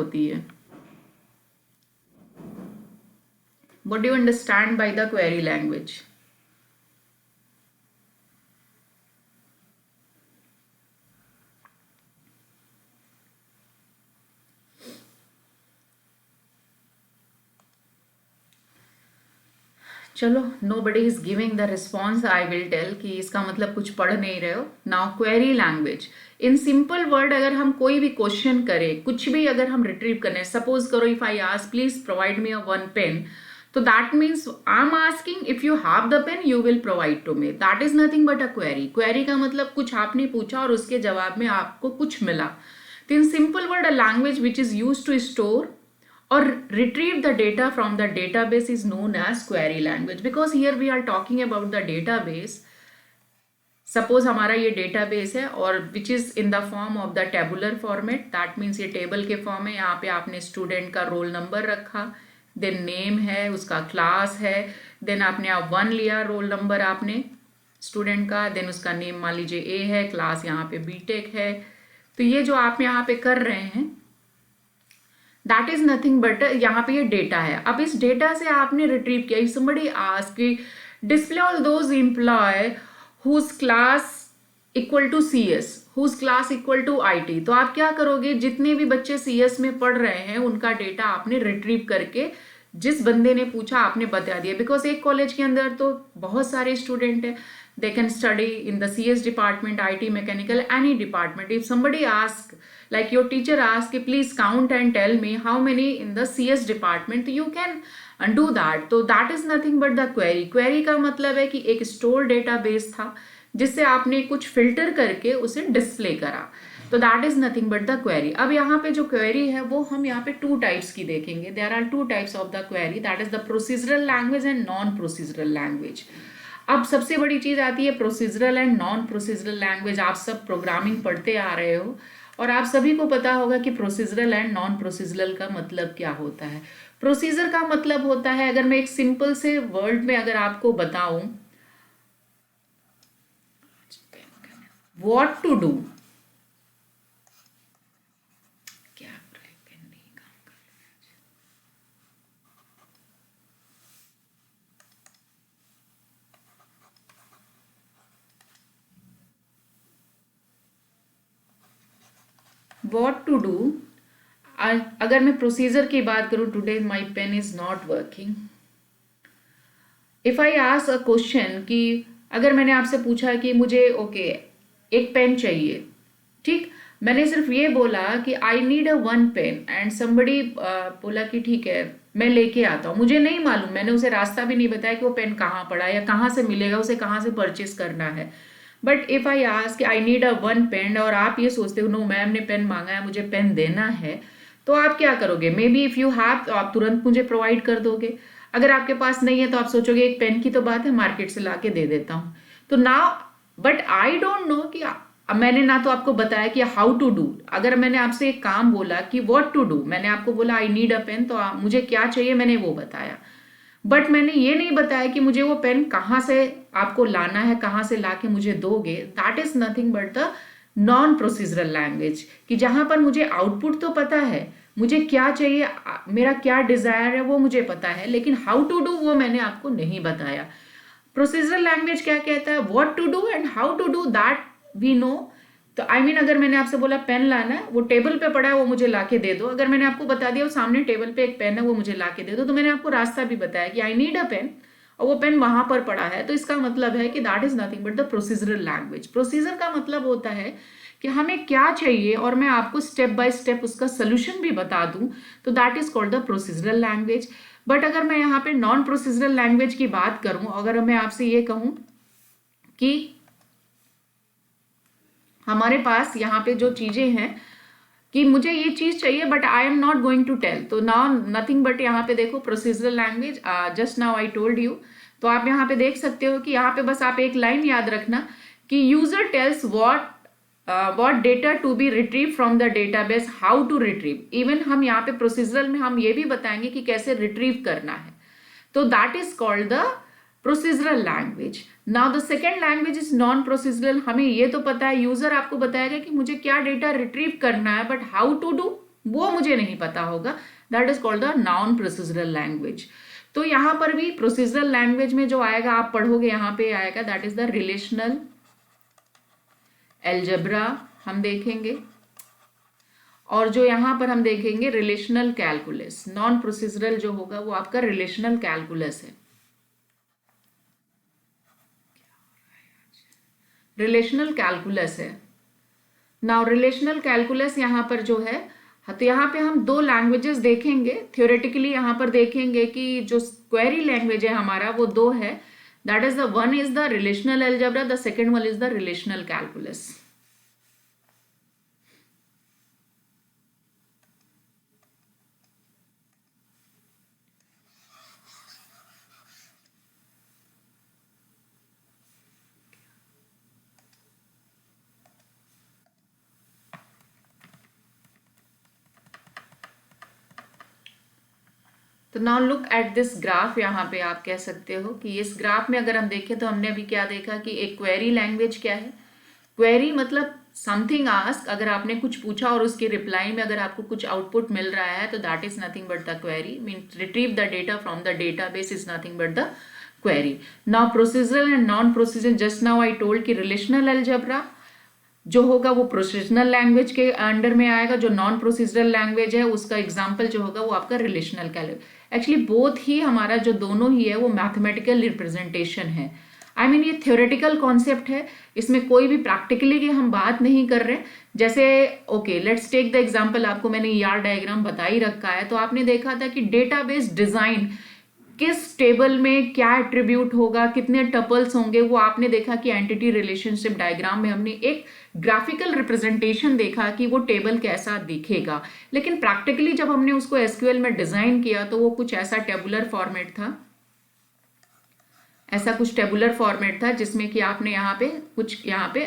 होती है? What do you understand by the query language? चलो, nobody is giving the response, I will tell कि इसका मतलब कुछ पढ़ नहीं रहे हो. Now query language in simple word, अगर हम कोई भी क्वेश्चन करें, कुछ भी अगर हम रिट्रीव करें, सपोज करो if I ask please provide me a one pen, तो that means I am asking if you have the pen you will provide to me. That is nothing but a query. Query का मतलब कुछ आपने पूछा और उसके जवाब में आपको कुछ मिला. तो इन simple word, a language which is use to store or retrieve the data from the database is known as query language. Because here we are talking about the database. Suppose हमारा ये डेटाबेस है और which is in the form of the tabular format. That means ये table के form है. यहाँ पे आपने स्टूडेंट का रोल नंबर रखा, देन नेम है, उसका क्लास है, देन आपने आप 1 लिया रोल नंबर आपने स्टूडेंट का, देन उसका नेम मान लीजिए ए है, क्लास यहाँ पे बीटेक है. तो ये जो आप यहाँ पे कर रहे हैं दैट इज नथिंग बट यहाँ पे ये डेटा है. अब इस डेटा से आपने रिट्रीव किया. somebody ask display all those employ whose class equal to CS, whose class equal to IT. तो आप क्या करोगे, जितने भी बच्चे CS में पढ़ रहे हैं उनका डेटा आपने रिट्रीव करके जिस बंदे ने पूछा आपने बता दिया. बिकॉज एक कॉलेज के अंदर तो बहुत सारे स्टूडेंट हैं, they can study in the CS department, IT, mechanical, any department. If somebody ask, like your teacher ask, please count and tell me how many in the CS department, you can do that. तो that is nothing but the query. Query का मतलब है कि एक store database था जिससे आपने कुछ फिल्टर करके उसे डिस्प्ले करा. तो that is nothing but the query. अब यहाँ पे जो क्वेरी है वो हम यहाँ पे 2 टाइप्स की देखेंगे. There are 2 types of the query, that is the procedural language and non procedural language. अब सबसे बड़ी चीज आती है procedural and non procedural language. आप सब प्रोग्रामिंग पढ़ते आ रहे हो और आप सभी को पता होगा कि प्रोसीजरल एंड नॉन प्रोसीजरल का मतलब क्या होता है. प्रोसीजर का मतलब होता है, अगर मैं एक सिंपल से वर्ड में अगर आपको बताऊं, what to do. What to do, अगर मैं प्रोसीजर की बात करूं, today my pen is not working. If I ask a question कि अगर मैंने आपसे पूछा कि मुझे एक पेन चाहिए, ठीक, मैंने सिर्फ ये बोला कि I need a 1 pen and somebody बोला कि ठीक है मैं लेके आता हूँ. मुझे नहीं मालूम, मैंने उसे रास्ता भी नहीं बताया कि वो पेन कहाँ पड़ा है या कहाँ से मिलेगा, उसे कहाँ से परचेस करना है. But if I ask I need a 1 pen और आप ये सोचते हो नो मैम ने पेन मांगा है मुझे पेन देना है, तो आप क्या करोगे? May be if you have तो आप तुरंत मुझे प्रोवाइड कर दोगे. अगर आपके पास नहीं है तो आप सोचोगे एक पेन की तो बात है, मार्केट से ला के दे देता हूँ. तो now but I don't know कि मैंने ना तो आपको बताया कि हाउ टू डू. अगर मैंने आपसे एक काम बोला कि व्हाट टू डू, मैंने आपको बोला आई नीड अ पेन, तो मुझे क्या चाहिए मैंने वो बताया. बट मैंने ये नहीं बताया कि मुझे वो पेन कहाँ से आपको लाना है, कहाँ से ला के मुझे दोगे. That is nothing but the non procedural language, कि जहां पर मुझे आउटपुट तो पता है, मुझे क्या चाहिए, मेरा क्या डिजायर है वो मुझे पता है, लेकिन हाउ टू डू वो मैंने आपको नहीं बताया. प्रोसीजरल लैंग्वेज क्या कहता है, what to do and how to do that we know. तो आई मीन अगर मैंने आपसे बोला पेन लाना है, वो टेबल पे पड़ा है वो मुझे ला के दे दो. अगर मैंने आपको बता दिया वो सामने टेबल पे एक पेन है वो मुझे ला के दे दो, तो मैंने आपको रास्ता भी बताया कि आई नीड अ पेन और वो पेन वहां पर पड़ा है. तो इसका मतलब है कि that is nothing but the procedural language. Procedure का मतलब होता है कि हमें क्या चाहिए और मैं आपको स्टेप बाय स्टेप उसका सोल्यूशन भी बता दूं, तो that is called the procedural language. But अगर मैं यहाँ पे नॉन प्रोसीजरल लैंग्वेज की बात करूं, अगर मैं आपसे ये कहूं कि हमारे पास यहाँ पे जो चीजें हैं कि मुझे ये चीज चाहिए but I am not going to tell, तो नाउ नथिंग बट यहाँ पे देखो procedural language, just now I told you. तो आप यहाँ पे देख सकते हो कि यहाँ पे बस आप एक लाइन याद रखना कि user tells what data to be retrieved from the database, how to retrieve. Even हम यहाँ पे प्रोसीजरल में हम ये भी बताएंगे कि कैसे रिट्रीव करना है. तो that is called the procedural language. Now the second language is non procedural. हमें ये तो पता है, यूजर आपको बताएगा कि मुझे क्या डेटा रिट्रीव करना है, बट हाउ टू डू वो मुझे नहीं पता होगा, that is called the non procedural language. तो यहाँ पर भी प्रोसीजरल लैंग्वेज में जो आएगा आप पढ़ोगे, यहाँ पे आएगा that is the relational algebra हम देखेंगे, और जो यहाँ पर हम देखेंगे रिलेशनल कैलकुलस। नॉन प्रोसीजरल जो होगा वो आपका रिलेशनल कैलकुलस है, रिलेशनल कैलकुलस है। नाउ रिलेशनल कैलकुलस यहाँ पर जो है, तो यहाँ पे हम दो लैंग्वेजेस देखेंगे थियोरेटिकली। यहाँ पर देखेंगे कि जो क्वेरी लैंग्वेज है हमारा वो दो है, that is the one is the relational algebra, the second one is the relational calculus. तो now look at this graph. यहाँ पे आप कह सकते हो कि इस ग्राफ में अगर हम देखें तो हमने अभी क्या देखा कि एक क्वेरी लैंग्वेज क्या है। क्वेरी मतलब समथिंग आस्क, अगर आपने कुछ पूछा और उसके रिप्लाई में अगर आपको कुछ आउटपुट मिल रहा है तो that is nothing but the query, mean retrieve the data from the database is nothing but the query. Now procedural and non procedural, just now I told कि रिलेशनल एल्जेब्रा जो होगा वो प्रोसीजरल लैंग्वेज के under में आएगा, जो non procedural language है उसका एग्जांपल जो होगा वो आपका रिलेशनल कैलकुलस। एक्चुअली बोथ ही हमारा जो दोनों ही है वो मैथमेटिकल रिप्रेजेंटेशन है। आई मीन ये थ्योरेटिकल कॉन्सेप्ट है, इसमें कोई भी प्रैक्टिकली की हम बात नहीं कर रहे। जैसे okay let's take the example, आपको मैंने ईआर डायग्राम बता ही रखा है, तो आपने देखा था कि डेटाबेस डिजाइन किस टेबल में क्या एट्रीब्यूट होगा, कितने टपल्स होंगे, वो आपने देखा कि एंटिटी रिलेशनशिप डायग्राम में हमने एक ग्राफिकल रिप्रेजेंटेशन देखा कि वो टेबल कैसा दिखेगा। लेकिन प्रैक्टिकली जब हमने उसको एसक्यूएल में डिजाइन किया तो वो कुछ ऐसा टेबुलर फॉर्मेट था, ऐसा कुछ टेबुलर फॉर्मेट था जिसमें कि आपने यहाँ पे कुछ यहाँ पे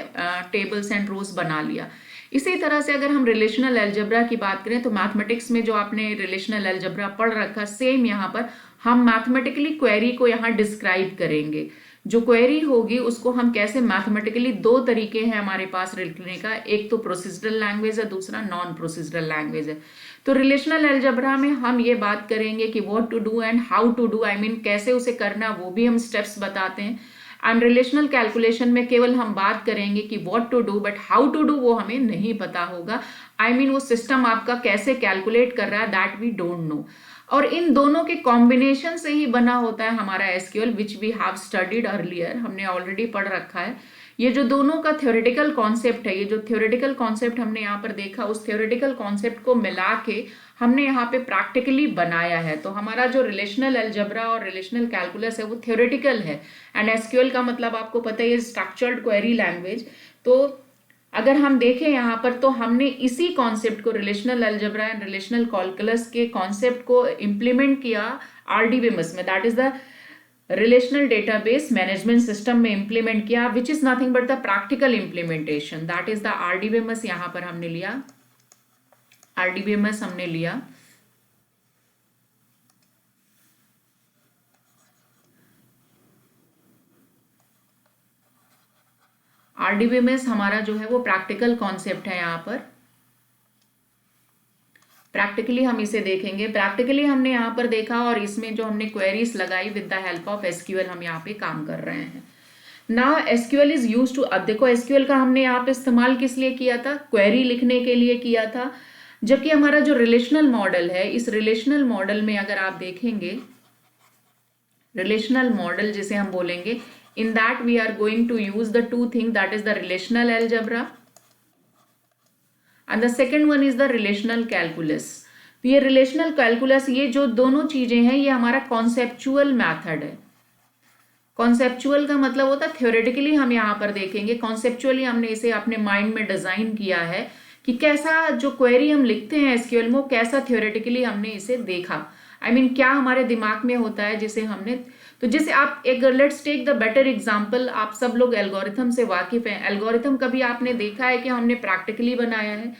टेबल्स एंड रोज बना लिया। इसी तरह से अगर हम रिलेशनल एल्जेब्रा की बात करें तो मैथमेटिक्स में जो आपने रिलेशनल एल्जेब्रा पढ़ रखा, सेम यहाँ पर हम मैथमेटिकली क्वेरी को यहाँ डिस्क्राइब करेंगे। जो क्वेरी होगी उसको हम कैसे मैथमेटिकली, दो तरीके हैं हमारे पास लिखने का, एक तो प्रोसीजरल लैंग्वेज है, दूसरा नॉन प्रोसीजरल लैंग्वेज है। तो रिलेशनल एल्जेब्रा में हम ये बात करेंगे कि what to do and how to do, I mean कैसे उसे करना वो भी हम स्टेप्स बताते हैं। एंड रिलेशनल कैलकुलेशन में केवल हम बात करेंगे कि what to do, but how to do वो हमें नहीं पता होगा। आई मीन वो सिस्टम आपका कैसे कैलकुलेट कर रहा है दैट वी डोंट नो। और इन दोनों के कॉम्बिनेशन से ही बना होता है हमारा SQL, which we have studied earlier, हमने ऑलरेडी पढ़ रखा है। ये जो दोनों का थ्योरेटिकल कॉन्सेप्ट है, ये जो थ्योरेटिकल कॉन्सेप्ट हमने यहाँ पर देखा, उस थ्योरेटिकल कॉन्सेप्ट को मिला के हमने यहाँ पे प्रैक्टिकली बनाया है। तो हमारा जो रिलेशनल एल्जेब्रा और रिलेशनल कैलकुलस है वो थ्योरेटिकल है, एंड एसक्यूएल का मतलब आपको पता है स्ट्रक्चर्ड क्वेरी लैंग्वेज। तो अगर हम देखें यहाँ पर तो हमने इसी कॉन्सेप्ट को, relational algebra and relational calculus के कॉन्सेप्ट को इम्प्लीमेंट किया आरडीबीएमएस में, that is the relational database management system में इम्प्लीमेंट किया, which is nothing but the practical implementation, that is the RDBMS. यहाँ पर हमने लिया आरडीबीएमएस, हमने लिया आरडीबीएमएस हमारा जो है वो प्रैक्टिकल कॉन्सेप्ट है। यहाँ पर प्रैक्टिकली हम इसे देखेंगे, प्रैक्टिकली हमने यहाँ पर देखा और इसमें जो हमने क्वेरीज लगाई with the help of SQL हम यहाँ पे काम कर रहे हैं। Now SQL is use to, अब देखो एसक्यूएल का हमने यहाँ पे इस्तेमाल किस लिए किया था, क्वेरी लिखने के लिए किया था। जबकि हमारा जो रिलेशनल मॉडल है, इस रिलेशनल मॉडल में अगर आप देखेंगे, रिलेशनल मॉडल जिसे हम बोलेंगे, in that we are going to use the two things, that is the relational algebra and the second one is the relational calculus। तो ये relational calculus, ये जो दोनों चीजें हैं ये हमारा conceptual method है। conceptual का मतलब होता है theoretically हम यहाँ पर देखेंगे, conceptually हमने इसे अपने माइंड में डिजाइन किया है कि कैसा जो क्वेरी हम लिखते हैं एसक्यूएल में वो कैसा theoretically हमने इसे देखा। I mean क्या हमारे दिमाग में होता है जिसे हमने, तो जैसे आप एक, let's take the better example, आप सब लोग एल्गोरिथम से वाकिफ हैं। एल्गोरिथम कभी आपने देखा है कि हमने प्रैक्टिकली बनाया है?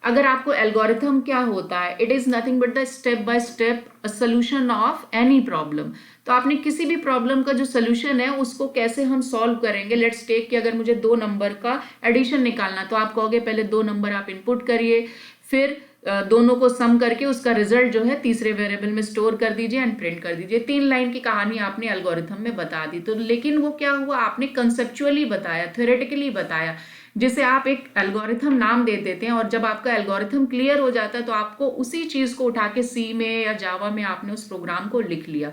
अगर आपको एल्गोरिथम क्या होता है, it is nothing but the step by step solution of any problem. तो आपने किसी भी प्रॉब्लम का जो सोल्यूशन है उसको कैसे हम सॉल्व करेंगे, लेट्स टेक कि अगर मुझे 2 नंबर का एडिशन निकालना, तो आप कहोगे पहले 2 नंबर आप इनपुट करिए, फिर दोनों को सम करके उसका रिजल्ट जो है तीसरे वेरिएबल में स्टोर कर दीजिए एंड प्रिंट कर दीजिए। 3 लाइन की कहानी आपने एल्गोरिथम में बता दी। तो लेकिन वो क्या हुआ, आपने कंसेप्चुअली बताया, थ्योरेटिकली बताया, जिसे आप एक एल्गोरिथम नाम दे देते हैं, और जब आपका एल्गोरिथम क्लियर हो जाता है तो आपको उसी चीज को उठा के सी में या जावा में आपने उस प्रोग्राम को लिख लिया।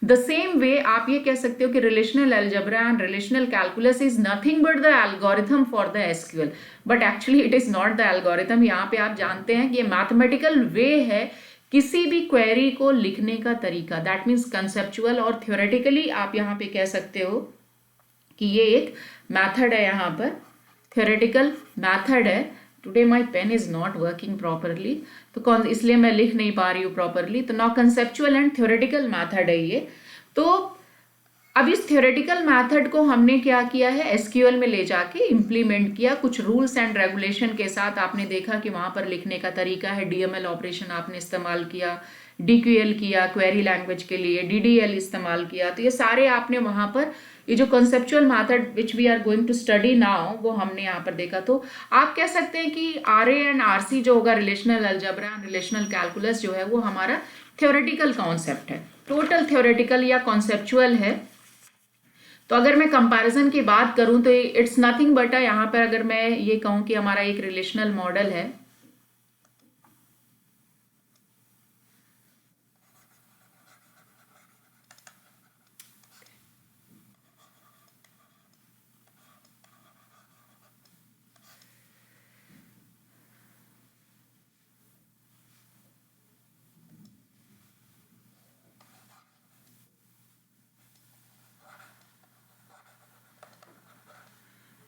द सेम वे आप ये कह सकते हो कि relational algebra and relational calculus is nothing but the algorithm for the SQL, but actually it is not the algorithm. यहाँ पे आप जानते हैं कि ये मैथमेटिकल वे है किसी भी क्वेरी को लिखने का तरीका, दैट मीन्स कंसेप्चुअल और थ्योरेटिकली आप यहाँ पे कह सकते हो कि ये एक मैथड है, यहाँ पर थ्योरेटिकल मैथड है। Today my pen is not working properly, तो कौन, इसलिए मैं लिख नहीं पा रही हूँ प्रॉपरली। तो now conceptual and theoretical method है ये। तो अब इस थ्योरेटिकल मैथड को हमने क्या किया है, एसक्यूएल में ले जाके इम्प्लीमेंट किया, कुछ रूल्स एंड रेगुलेशन के साथ। आपने देखा कि वहां पर लिखने का तरीका है, डीएमएल ऑपरेशन आपने इस्तेमाल किया, डीक्यूएल किया क्वेरी लैंग्वेज के लिए, डीडीएल इस्तेमाल किया। तो ये सारे आपने वहां पर, ये जो conceptual method which we are going to study now, वो हमने यहाँ पर देखा। तो आप कह सकते हैं कि आरए एंड आरसी जो होगा, relational algebra and relational calculus जो है, वो हमारा थ्योरेटिकल कॉन्सेप्ट है, टोटल थ्योरेटिकल या कॉन्सेप्चुअल है। तो अगर मैं कंपैरिजन की बात करूं तो इट्स नथिंग बट, यहाँ पर अगर मैं ये कहूं कि हमारा एक रिलेशनल मॉडल है,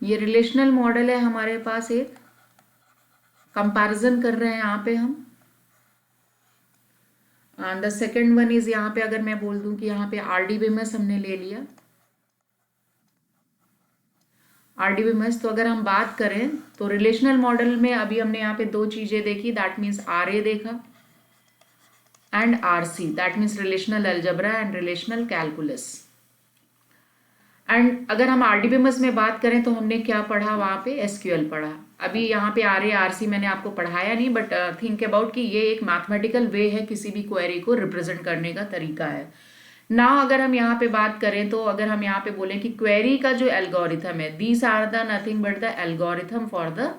ये रिलेशनल मॉडल है हमारे पास, एक कंपैरिजन कर रहे हैं यहाँ पे हम। And the second one is, यहाँ पे अगर मैं बोल दूं कि यहाँ पे आरडीबीएमएस हमने ले लिया, आरडीबीएमएस। तो अगर हम बात करें तो रिलेशनल मॉडल में अभी हमने यहाँ पे दो चीजें देखी, दैट मीन्स आरए देखा and RC, that means relational algebra and relational calculus. And अगर हम आरडीबीएमएस में बात करें तो हमने क्या पढ़ा वहां पे, एसक्यूएल पढ़ा। अभी यहाँ पे आरए आरसी मैंने आपको पढ़ाया नहीं, बट थिंक अबाउट कि ये एक मैथमेटिकल वे है, किसी भी क्वेरी को रिप्रेजेंट करने का तरीका है। नाउ अगर हम यहाँ पे बात करें तो अगर हम यहाँ पे बोलें कि क्वेरी का जो एल्गोरिथम है, these are the nothing but the algorithm for the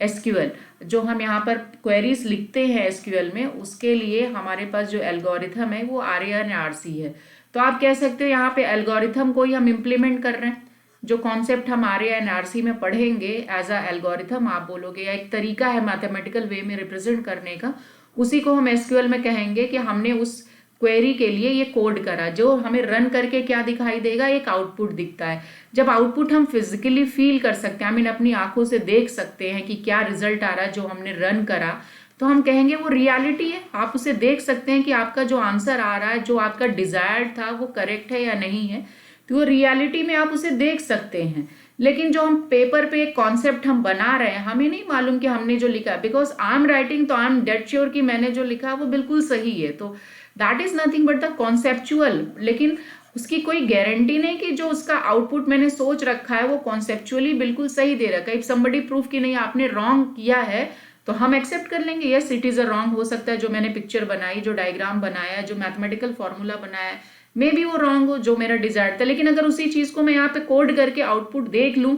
SQL. जो हम यहाँ पर क्वेरीज लिखते हैं एसक्यूएल में, उसके लिए हमारे पास जो एल्गोरिथम है वो आरए एंड आरसी है। तो आप कह सकते हो यहाँ पे एल्गोरिथम को ही हम इम्प्लीमेंट कर रहे हैं, जो कॉन्सेप्ट हम आरए एंड आरसी में पढ़ेंगे एज अ एल्गोरिथम आप बोलोगे, या एक तरीका है मैथमेटिकल वे में रिप्रेजेंट करने का, उसी को हम एसक्यूएल में कहेंगे कि हमने उस क्वेरी के लिए ये कोड करा, जो हमें रन करके क्या दिखाई देगा, एक आउटपुट दिखता है। जब आउटपुट हम फिजिकली फील कर सकते हैं, आई मीन अपनी आंखों से देख सकते हैं कि क्या रिजल्ट आ रहा है जो हमने रन करा, तो हम कहेंगे वो रियलिटी है। आप उसे देख सकते हैं कि आपका जो आंसर आ रहा है, जो आपका डिजायर्ड था, वो करेक्ट है या नहीं है, तो वो रियलिटी में आप उसे देख सकते हैं। लेकिन जो हम पेपर पे एक कॉन्सेप्ट हम बना रहे हैं, हमें नहीं मालूम कि हमने जो लिखा, बिकॉज आई एम राइटिंग, तो आई एम डेड श्योर कि मैंने जो लिखा वो बिल्कुल सही है। तो that is nothing but the conceptual. लेकिन उसकी कोई गारंटी नहीं कि जो उसका आउटपुट मैंने सोच रखा है वो कॉन्सेप्चुअली बिल्कुल सही दे रखा है। इफ समबडी प्रूफ कि नहीं आपने रॉन्ग किया है, तो हम एक्सेप्ट कर लेंगे, yes it is a wrong. हो सकता है जो मैंने पिक्चर बनाई, जो डायग्राम बनाया, जो मैथमेटिकल फॉर्मूला बनाया है, मे बी वो रॉन्ग हो, जो मेरा डिजायर था। लेकिन अगर उसी चीज को मैं यहाँ पे कोड करके आउटपुट देख लूं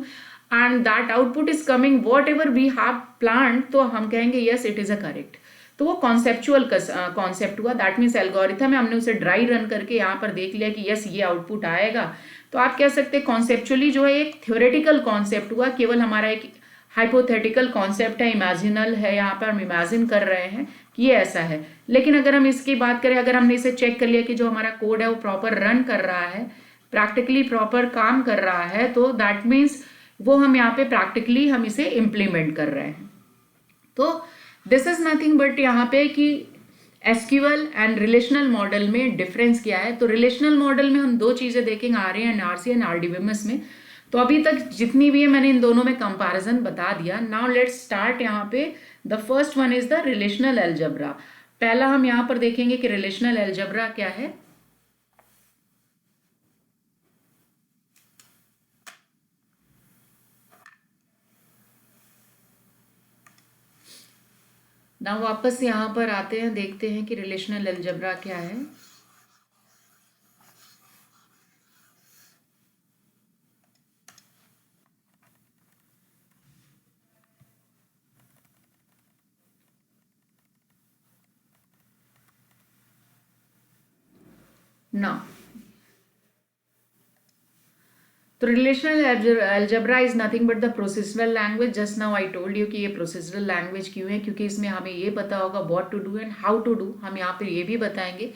and that output is coming whatever we have plan, तो हम कहेंगे yes it is a correct. तो वो कॉन्सेप्चुअल कॉन्सेप्ट हुआ, दैट मीन्स एल्गोरिथम है, हमने उसे ड्राई रन करके यहाँ पर देख लिया कि यस ये आउटपुट आएगा। तो आप कह सकते हैं कॉन्सेप्चुअली जो है एक थ्योरेटिकल कॉन्सेप्ट हुआ, केवल हमारा एक हाइपोथेटिकल कॉन्सेप्ट है, इमेजिनल है, यहाँ पर हम इमेजिन कर रहे हैं कि ये ऐसा है। लेकिन अगर हम इसकी बात करें, अगर हमने इसे चेक कर लिया कि जो हमारा कोड है वो प्रॉपर रन कर रहा है, प्रैक्टिकली प्रॉपर काम कर रहा है, तो दैट मीन्स वो हम यहाँ पे प्रैक्टिकली हम इसे इम्प्लीमेंट कर रहे हैं। तो दिस इज नथिंग बट यहाँ पे कि एसक्यूएल एंड रिलेशनल मॉडल में डिफरेंस क्या है। तो रिलेशनल मॉडल में हम दो चीजें देखेंगे, RA and RC and RDBMS में। तो अभी तक जितनी भी है मैंने इन दोनों में कंपैरिजन बता दिया। नाउ लेट्स स्टार्ट यहाँ पे, the first one is the relational algebra. पहला हम यहाँ पर देखेंगे कि रिलेशनल अलजेब्रा क्या है। ना वापस यहाँ पर आते हैं, देखते हैं कि रिलेशनल अलजेब्रा क्या है। ना तो relational algebra is nothing but the procedural language. Just now I told you कि ये प्रोसेसरल लैंग्वेज क्यों है, क्योंकि इसमें हमें ये पता होगा what to do and how to do. हम यहाँ पे ये भी बताएंगे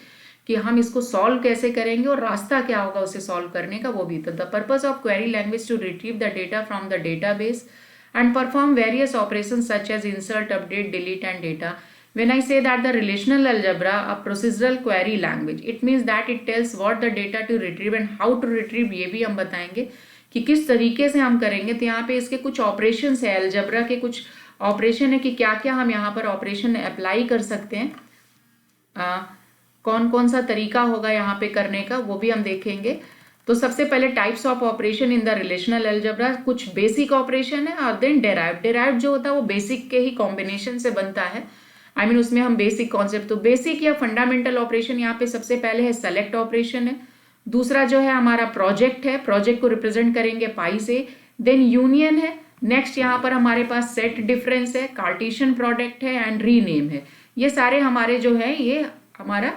कि हम इसको सॉल्व कैसे करेंगे और रास्ता क्या होगा उसे सॉल्व करने का, वो भी। तो the purpose of query language to retrieve the data from the database and perform various operations such as insert, update, delete and data. When I say that the relational algebra a procedural query language, it means that it tells what the data to retrieve and how to retrieve, ये भी हम बताएंगे कि किस तरीके से हम करेंगे। तो यहाँ पे इसके कुछ ऑपरेशन है, अलजेब्रा के कुछ ऑपरेशन है कि क्या क्या हम यहाँ पर ऑपरेशन अप्लाई कर सकते हैं, कौन कौन सा तरीका होगा यहाँ पे करने का, वो भी हम देखेंगे। तो सबसे पहले types of operation in the relational algebra, कुछ बेसिक ऑपरेशन है और देन डेराइव जो होता है वो बेसिक के ही कॉम्बिनेशन से बनता है। आई मीन उसमें हम बेसिक कॉन्सेप्ट, तो बेसिक या फंडामेंटल ऑपरेशन यहाँ पे सबसे पहले है सेलेक्ट ऑपरेशन है। दूसरा जो है हमारा प्रोजेक्ट है, प्रोजेक्ट को रिप्रेजेंट करेंगे पाई से। देन यूनियन है। नेक्स्ट यहाँ पर हमारे पास सेट डिफरेंस है, कार्टेशियन प्रोडक्ट है एंड रीनेम है। ये सारे हमारे जो है ये हमारा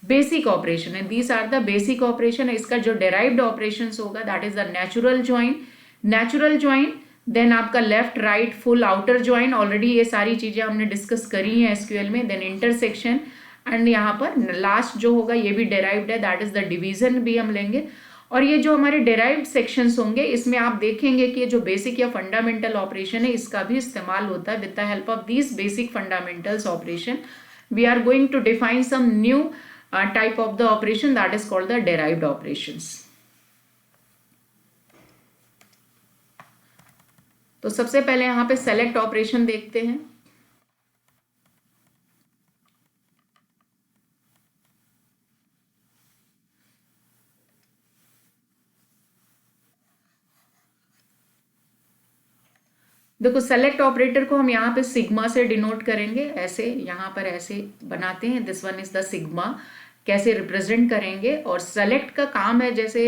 बेसिक ऑपरेशन है। These are the basic operation है। इसका जो डेराइव्ड ऑपरेशन होगा that is the natural join, then आपका left right full outer join, already ये सारी चीजें हमने डिस्कस करी है एसक्यूएल में। देन इंटरसेक्शन एंड यहाँ पर लास्ट जो होगा ये भी डेराइव्ड है, दैट इज द डिवीजन भी हम लेंगे। और ये जो हमारे डेराइव्ड सेक्शंस होंगे इसमें आप देखेंगे कि ये जो बेसिक या फंडामेंटल ऑपरेशन है इसका भी इस्तेमाल होता है। With the help of these basic fundamentals operation we are going to define some new type of the operation that is called the derived operations. तो सबसे पहले यहां पे select ऑपरेशन देखते हैं। देखो सेलेक्ट ऑपरेटर को हम यहाँ पे सिग्मा से डिनोट करेंगे, ऐसे यहाँ पर ऐसे बनाते हैं। This one is the sigma, कैसे रिप्रेजेंट करेंगे। और सेलेक्ट का काम है, जैसे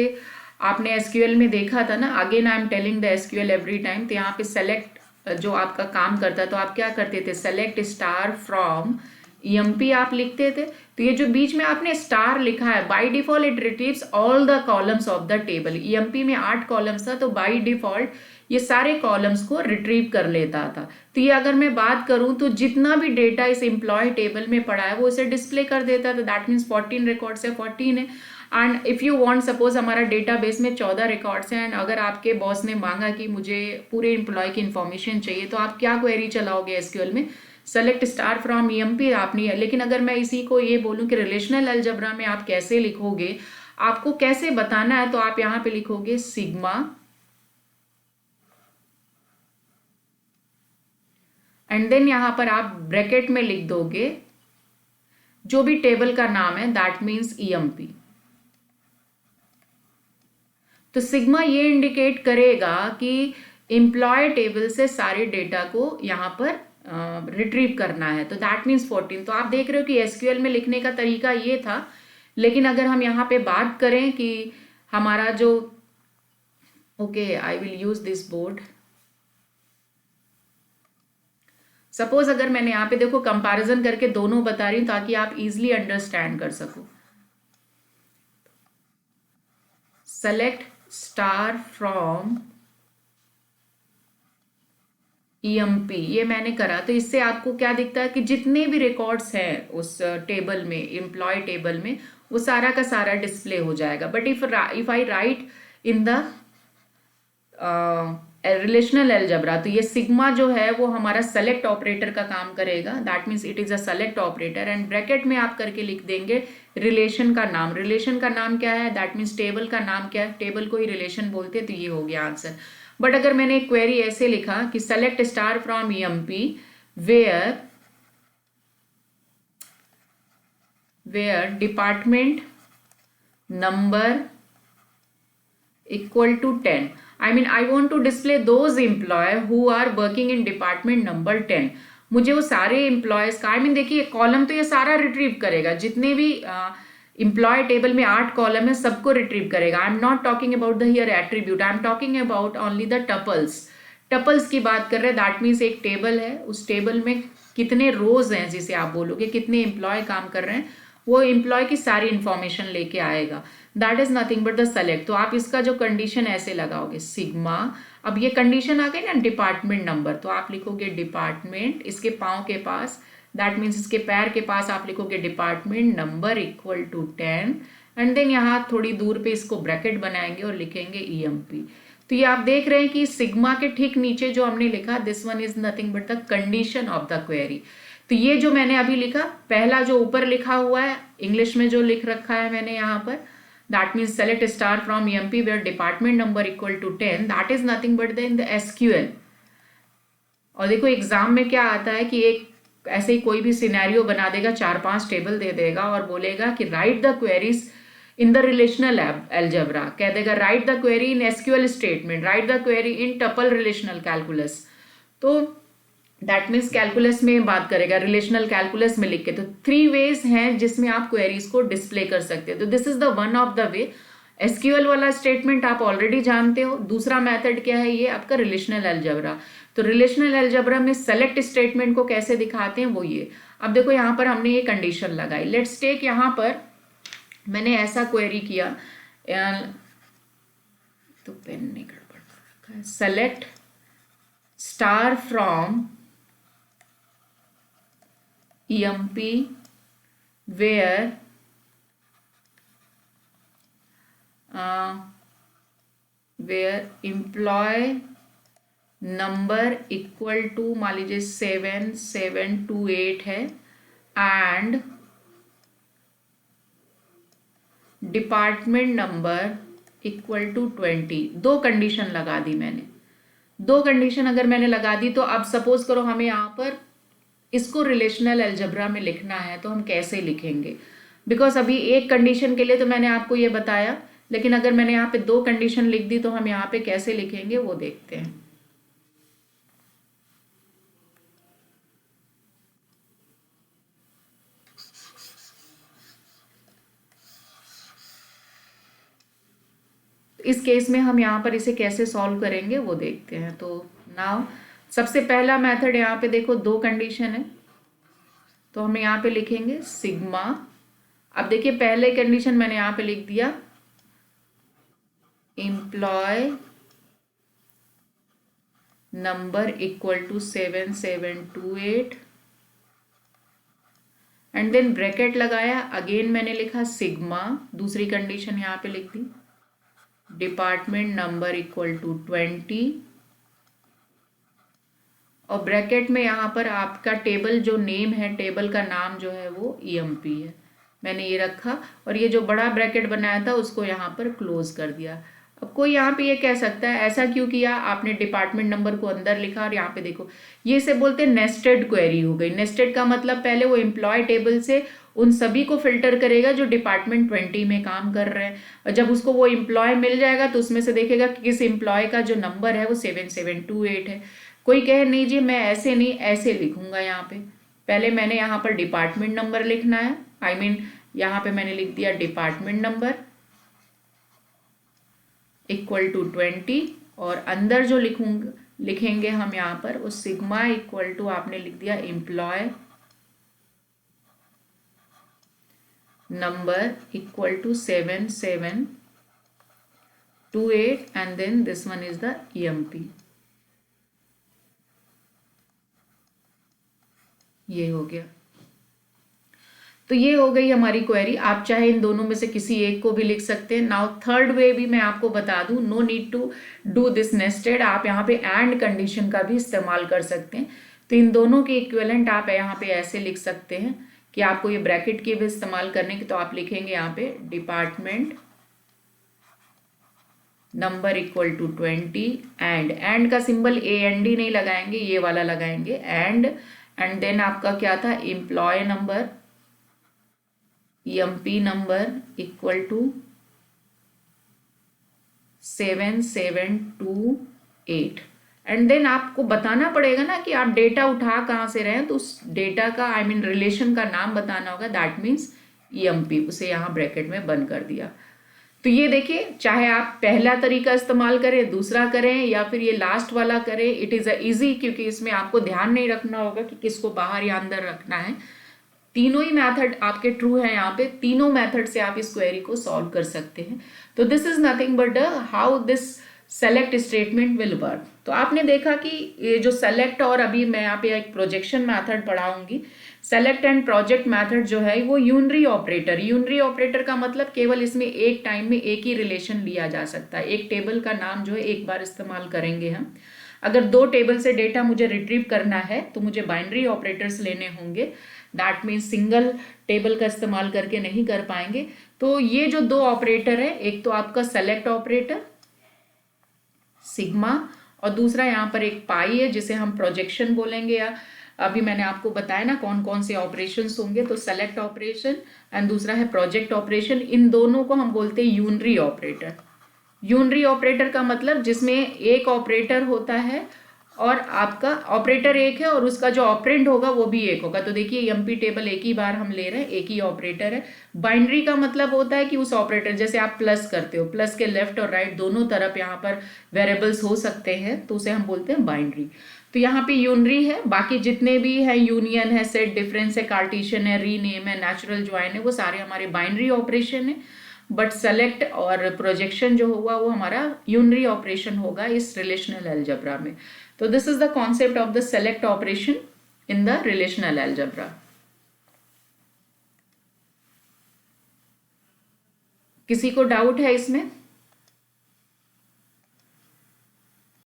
आपने एसक्यूएल में देखा था ना, again I am telling the SQL every time. तो यहाँ पे सेलेक्ट जो आपका काम करता है, तो आप क्या करते थे, सेलेक्ट स्टार फ्रॉम ईएमपी आप लिखते थे। तो ये जो बीच में आपने स्टार लिखा है, by default it retrieves all the columns of the table. EMP में 8 कॉलम्स था, तो बाय डिफॉल्ट ये सारे कॉलम्स को रिट्रीव कर लेता था। तो ये अगर मैं बात करूं तो जितना भी डेटा इस एम्प्लॉय टेबल में पड़ा है वो इसे डिस्प्ले कर देता था। दैट मीन्स 14 रिकॉर्ड्स है, 14 है। And if you want, suppose हमारा डेटाबेस में 14 रिकॉर्ड्स हैं एंड अगर आपके बॉस ने मांगा कि मुझे पूरे एम्प्लॉय की इन्फॉर्मेशन चाहिए, तो आप क्या क्वेरी चलाओगे एसक्यूएल में, सेलेक्ट स्टार फ्रॉम ईएमपी आपने। लेकिन अगर मैं इसी को ये बोलूं कि रिलेशनल अलजेब्रा में आप कैसे लिखोगे, आपको कैसे बताना है, तो आप यहाँ पे लिखोगे सिग्मा एंड देन यहां पर आप ब्रैकेट में लिख दोगे जो भी टेबल का नाम है, दैट मीन्स ईएमपी। तो सिग्मा ये इंडिकेट करेगा कि एम्प्लॉय टेबल से सारे डेटा को यहां पर रिट्रीव करना है, तो दैट मीन्स 14। तो आप देख रहे हो कि एसक्यूएल में लिखने का तरीका ये था। लेकिन अगर हम यहाँ पे बात करें कि हमारा जो, okay I will use this board. Suppose अगर मैंने यहाँ पे देखो कंपैरिजन करके दोनों बता रही हूं ताकि आप इजिली अंडरस्टैंड कर सको। सेलेक्ट स्टार फ्रॉम ईएमपी, ये मैंने करा। तो इससे आपको क्या दिखता है कि जितने भी रिकॉर्ड्स हैं उस टेबल में, एम्प्लॉय टेबल में, वो सारा का सारा डिस्प्ले हो जाएगा। But if I right in the relational algebra, तो ये सिग्मा जो है वो हमारा सेलेक्ट ऑपरेटर का काम करेगा। That means it is a select operator and bracket में आप करके लिख देंगे रिलेशन का नाम। रिलेशन का नाम क्या है, दैट मीन्स टेबल का नाम क्या है, टेबल को ही रिलेशन बोलते हैं। तो ये हो गया आंसर। बट अगर मैंने एक क्वेरी ऐसे लिखा कि select star from EMP where department number equal to 10, I mean I want to display those employee who are working in department number 10, मुझे वो सारे एम्प्लॉयज़ का, आई मीन देखिए कॉलम तो ये सारा रिट्रीव करेगा, जितने भी एम्प्लॉय टेबल में 8 कॉलम है सबको रिट्रीव करेगा। आई am not talking about the here attribute, I am talking about only the tuples. Tuples की बात कर रहे हैं, दैट मीन्स एक टेबल है, उस टेबल में कितने रोज हैं, जिसे आप बोलोगे कितने एम्प्लॉय काम कर रहे हैं, वो एम्प्लॉय की सारी इंफॉर्मेशन लेके आएगा। That is nothing but the select. तो आप इसका जो कंडीशन ऐसे लगाओगे सिग्मा, अब ये कंडीशन आ गई ना डिपार्टमेंट नंबर, तो आप लिखोगे डिपार्टमेंट, इसके पाँव के पास, दैट मीन्स इसके पैर के पास आप लिखोगे department number equal to 10, and then यहाँ थोड़ी दूर पे इसको ब्रैकेट बनाएंगे और लिखेंगे ईएमपी। तो ये आप देख रहे हैं कि सिग्मा के ठीक नीचे जो हमने लिखा, this one is nothing but the condition of the query. तो ये जो मैंने अभी लिखा, पहला जो ऊपर लिखा हुआ है इंग्लिश में जो लिख रखा है मैंने यहाँ पर, that means select star from EMP where department number equal to 10, that is nothing but the in the SQL. और देखो एग्जाम में क्या आता है कि एक ऐसे ही कोई भी सिनेरियो बना देगा, 4-5 टेबल दे देगा और बोलेगा कि right the queries in the relational algebra, कह देगा right the query in SQL statement, right the query in tuple relational calculus. तो दैट मीन्स कैलकुलस में बात करेगा, रिलेशनल कैलकुलस में लिख के। तो 3 वेज हैं जिसमें आप क्वेरीज को डिस्प्ले कर सकते हो। तो this is the one of the way. SQL वाला स्टेटमेंट आप ऑलरेडी जानते हो। दूसरा मेथड क्या है, ये आपका रिलेशनल एल्जेब्रा। तो रिलेशनल एल्जेब्रा में सेलेक्ट स्टेटमेंट को कैसे दिखाते हैं वो ये। अब देखो यहाँ पर हमने ये कंडीशन लगाई, लेट्स टेक, यहाँ पर मैंने ऐसा क्वेरी किया, तो पेन नहीं गड़बड़ कर रखा है, select star from EMP where employee number equal to मान लीजिए 7728 है, and department number equal to 20। 2 condition लगा दी मैंने। 2 कंडीशन अगर मैंने लगा दी, तो अब सपोज करो हमें यहाँ पर इसको रिलेशनल एल्जेब्रा में लिखना है, तो हम कैसे लिखेंगे। बिकॉज अभी एक कंडीशन के लिए तो मैंने आपको ये बताया, लेकिन अगर मैंने यहाँ पे 2 कंडीशन लिख दी तो हम यहाँ पे कैसे लिखेंगे वो देखते हैं। इस केस में हम यहाँ पर इसे कैसे सॉल्व करेंगे वो देखते हैं। तो नाउ सबसे पहला मेथड, यहाँ पे देखो 2 कंडीशन है, तो हम यहाँ पे लिखेंगे सिग्मा। अब देखिए पहले कंडीशन मैंने यहाँ पे लिख दिया, employee number equal to 7728, and then bracket लगाया, अगेन मैंने लिखा सिग्मा, दूसरी कंडीशन यहाँ पे लिख दी, डिपार्टमेंट नंबर इक्वल टू 20, और ब्रैकेट में यहाँ पर आपका टेबल जो नेम है, टेबल का नाम जो है वो EMP है, मैंने ये रखा, और ये जो बड़ा ब्रैकेट बनाया था उसको यहाँ पर क्लोज कर दिया। अब कोई यहाँ पे ये कह सकता है ऐसा क्यों किया आपने, डिपार्टमेंट नंबर को अंदर लिखा, और यहाँ पे देखो ये से बोलते हैं नेस्टेड क्वेरी हो गई। नेस्टेड का मतलब पहले वो एम्प्लॉय टेबल से उन सभी को फिल्टर करेगा जो डिपार्टमेंट 20 में काम कर रहे हैं, और जब उसको वो एम्प्लॉय मिल जाएगा तो उसमें से देखेगा कि किस एम्प्लॉय का जो नंबर है वो 7728 है। कोई कहे नहीं जी मैं ऐसे नहीं ऐसे लिखूंगा, यहाँ पे पहले मैंने यहाँ पर डिपार्टमेंट नंबर लिखना है, आई मीन यहाँ पे मैंने लिख दिया डिपार्टमेंट नंबर इक्वल टू 20, और अंदर जो लिखेंगे हम यहाँ पर वो सिग्मा इक्वल टू आपने लिख दिया employee number equal to 7728, and then this one is the EMP। ये हो गया। तो ये हो गई हमारी क्वेरी। आप चाहे इन दोनों में से किसी एक को भी लिख सकते हैं। नाउ थर्ड वे भी मैं आपको बता दूं, no need to do this nested, आप यहाँ पे एंड कंडीशन का भी इस्तेमाल कर सकते हैं। तो इन दोनों के इक्विवेलेंट आप यहाँ पे ऐसे लिख सकते हैं कि आपको ये ब्रैकेट के भी इस्तेमाल करने की, तो आप लिखेंगे यहाँ पे department number equal to 20, and का सिंबल AND नहीं लगाएंगे, ये वाला लगाएंगे, एंड देन आपका क्या था, employee number EMP number equal to 7728, and then आपको बताना पड़ेगा ना कि आप डेटा उठा कहाँ से रहे हैं, तो उस डेटा का आई मीन रिलेशन का नाम बताना होगा, दैट मीन्स ईएमपी, उसे यहाँ ब्रैकेट में बंद कर दिया। तो ये देखिए, चाहे आप पहला तरीका इस्तेमाल करें, दूसरा करें, या फिर ये लास्ट वाला करें, इट इज़ अ ईजी, क्योंकि इसमें आपको ध्यान नहीं रखना होगा कि किसको बाहर या अंदर रखना है। तीनों ही मेथड आपके ट्रू हैं यहाँ पे, तीनों मेथड से आप इस क्वेरी को सॉल्व कर सकते हैं। तो this is nothing but how this select statement will work. तो आपने देखा कि ये जो सेलेक्ट, और अभी मैं यहाँ पे एक प्रोजेक्शन मेथड पढ़ाऊंगी, सेलेक्ट एंड प्रोजेक्ट मेथड जो है वो यूनरी ऑपरेटर, यूनरी ऑपरेटर का मतलब केवल इसमें एक टाइम में एक ही रिलेशन लिया जा सकता है, एक टेबल का नाम जो है एक बार इस्तेमाल करेंगे हम। अगर दो टेबल से डेटा मुझे रिट्रीव करना है तो मुझे बाइनरी ऑपरेटर्स लेने होंगे, दैट मीन्स सिंगल टेबल का इस्तेमाल करके नहीं कर पाएंगे। तो ये जो दो ऑपरेटर है, एक तो आपका सेलेक्ट ऑपरेटर सिग्मा, और दूसरा यहाँ पर एक पाई है जिसे हम प्रोजेक्शन बोलेंगे, या अभी मैंने आपको बताया ना कौन कौन से ऑपरेशंस होंगे, तो सेलेक्ट ऑपरेशन एंड दूसरा है प्रोजेक्ट ऑपरेशन। इन दोनों को हम बोलते हैं यूनरी ऑपरेटर। यूनरी ऑपरेटर का मतलब जिसमें एक ऑपरेटर होता है और आपका ऑपरेटर एक है और उसका जो ऑपरेंड होगा वो भी एक होगा। तो देखिए एमपी टेबल एक ही बार हम ले रहे हैं, एक ही ऑपरेटर है। बाइनरी का मतलब होता है कि उस ऑपरेटर, जैसे आप प्लस करते हो, प्लस के लेफ्ट और राइट दोनों तरफ यहाँ पर वेरिएबल्स हो सकते हैं, तो उसे हम बोलते हैं बाइनरी। तो यहाँ पे यूनरी है, बाकी जितने भी है यूनियन है, सेट डिफरेंस है, कार्टेशियन है, रीनेम है, नेचुरल ज्वाइन है, वो सारे हमारे बाइनरी ऑपरेशन है। बट सेलेक्ट और प्रोजेक्शन जो होगा वो हमारा यूनरी ऑपरेशन होगा इस रिलेशनल अलजेब्रा में। तो this is the concept of the select operation in the relational algebra. किसी को डाउट है इसमें?